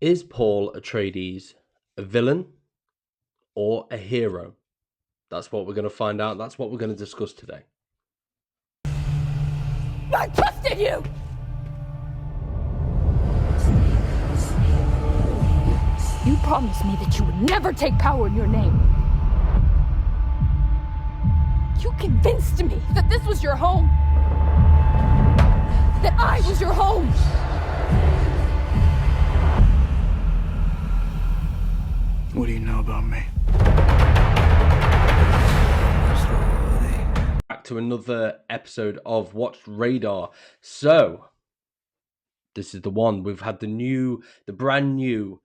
Is Paul Atreides a villain or a hero? That's what we're going to find out. That's what we're going to discuss today. I trusted you! You promised me that you would never take power in your name. You convinced me that this was your home. That I was your home. What do you know about me? Back to another episode of Watched Radar. So, this is the one. We've had the brand new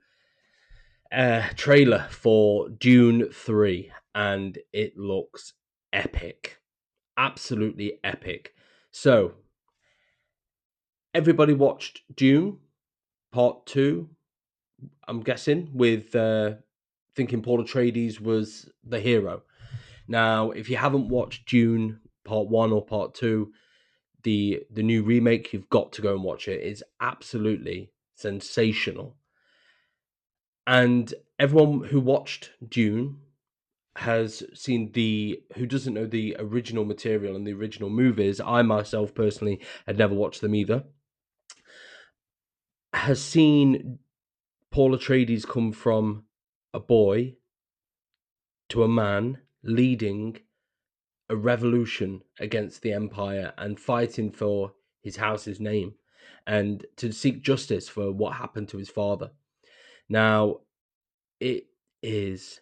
trailer for Dune 3, and it looks epic. Absolutely epic. So, everybody watched Dune Part 2, I'm guessing, with thinking Paul Atreides was the hero. Now, if you haven't watched Dune Part 1 or Part 2, the new remake, you've got to go and watch it. It's absolutely sensational. And everyone who watched Dune has seen who doesn't know the original material and the original movies, I myself personally had never watched them either, has seen Paul Atreides come from a boy to a man leading a revolution against the Empire and fighting for his house's name and to seek justice for what happened to his father. Now, it is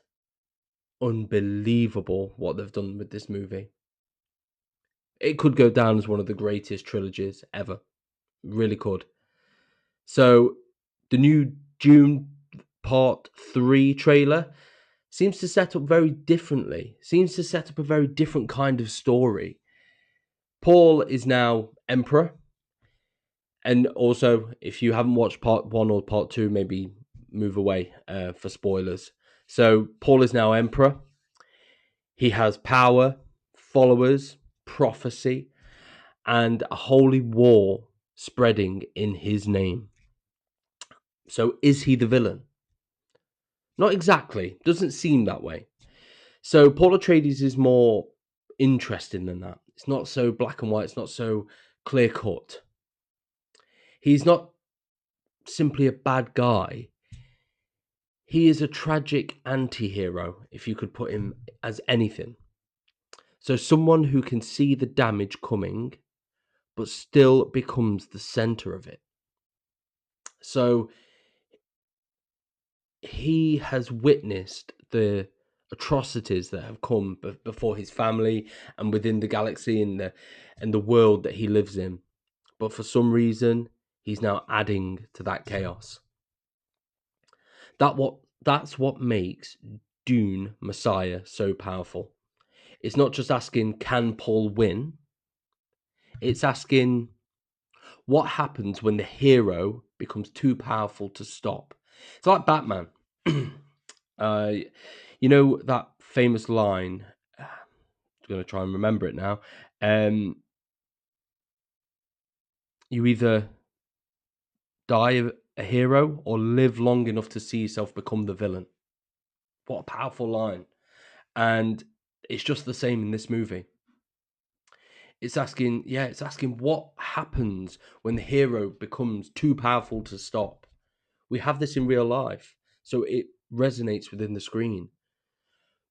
unbelievable what they've done with this movie. It could go down as one of the greatest trilogies ever. Really could. So, the new Dune Part 3 trailer seems to set up very differently. Seems to set up a very different kind of story. Paul is now Emperor. And also, if you haven't watched Part 1 or Part 2, maybe move away for spoilers. So, Paul is now Emperor. He has power, followers, prophecy, and a holy war spreading in his name. So, is he the villain? Not exactly. Doesn't seem that way. So, Paul Atreides is more interesting than that. It's not so black and white. It's not so clear cut. He's not simply a bad guy. He is a tragic anti-hero, if you could put him as anything. So someone who can see the damage coming, but still becomes the center of it. So he has witnessed the atrocities that have come before his family and within the galaxy and the world that he lives in. But for some reason, he's now adding to that chaos. That's what makes Dune Messiah so powerful. It's not just asking, can Paul win? It's asking, what happens when the hero becomes too powerful to stop? It's like Batman. You know that famous line, I'm going to try and remember it now. You either die a hero or live long enough to see yourself become the villain. What a powerful line. And it's just the same in this movie. It's asking what happens when the hero becomes too powerful to stop. We have this in real life, so it resonates within the screen.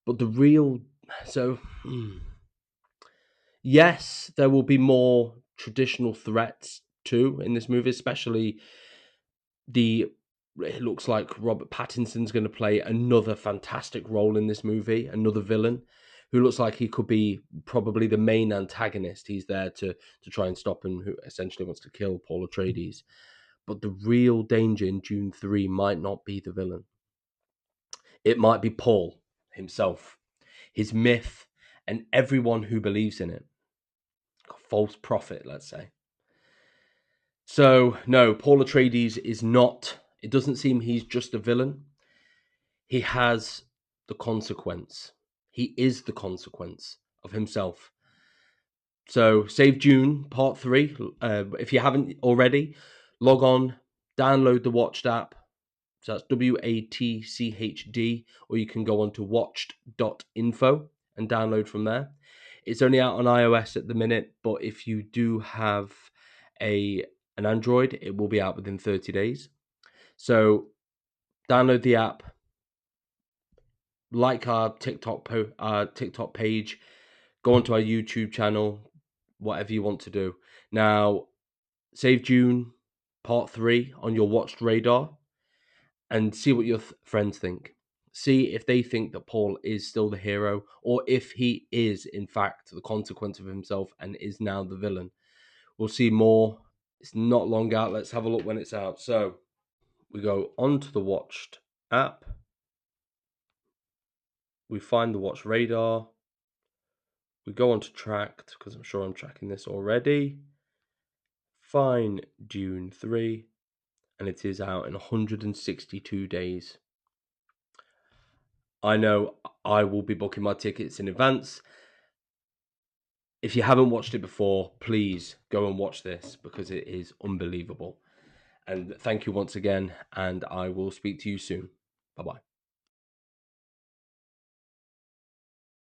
But yes, there will be more traditional threats too in this movie, especially it looks like Robert Pattinson's going to play another fantastic role in this movie, another villain who looks like he could be probably the main antagonist. He's there to try and stop and who essentially wants to kill Paul Atreides. But the real danger in Dune 3 might not be the villain. It might be Paul himself, his myth, and everyone who believes in it. A false prophet, let's say. So, no, Paul Atreides is not. It doesn't seem he's just a villain. He has the consequence. He is the consequence of himself. So, save Dune Part 3. If you haven't already, log on, download the Watched app, So that's WATCHD, or you can go on to watched.info and download from there. It's only out on iOS at the minute, but if you do have an Android, it will be out within 30 days. So download the app, like our TikTok page, go onto our YouTube channel, whatever you want to do. Now, save Dune Part 3 on your watched radar and see what your friends think. See if they think that Paul is still the hero, or if he is, in fact, the consequence of himself and is now the villain. We'll see more. It's not long out. Let's have a look when it's out. So we go onto the watched app. We find the watch radar. We go on to tracked, because I'm sure I'm tracking this already. Find Dune 3, and it is out in 162 days. I know I will be booking my tickets in advance. If you haven't watched it before, please go and watch this because it is unbelievable. And thank you once again, and I will speak to you soon. Bye-bye.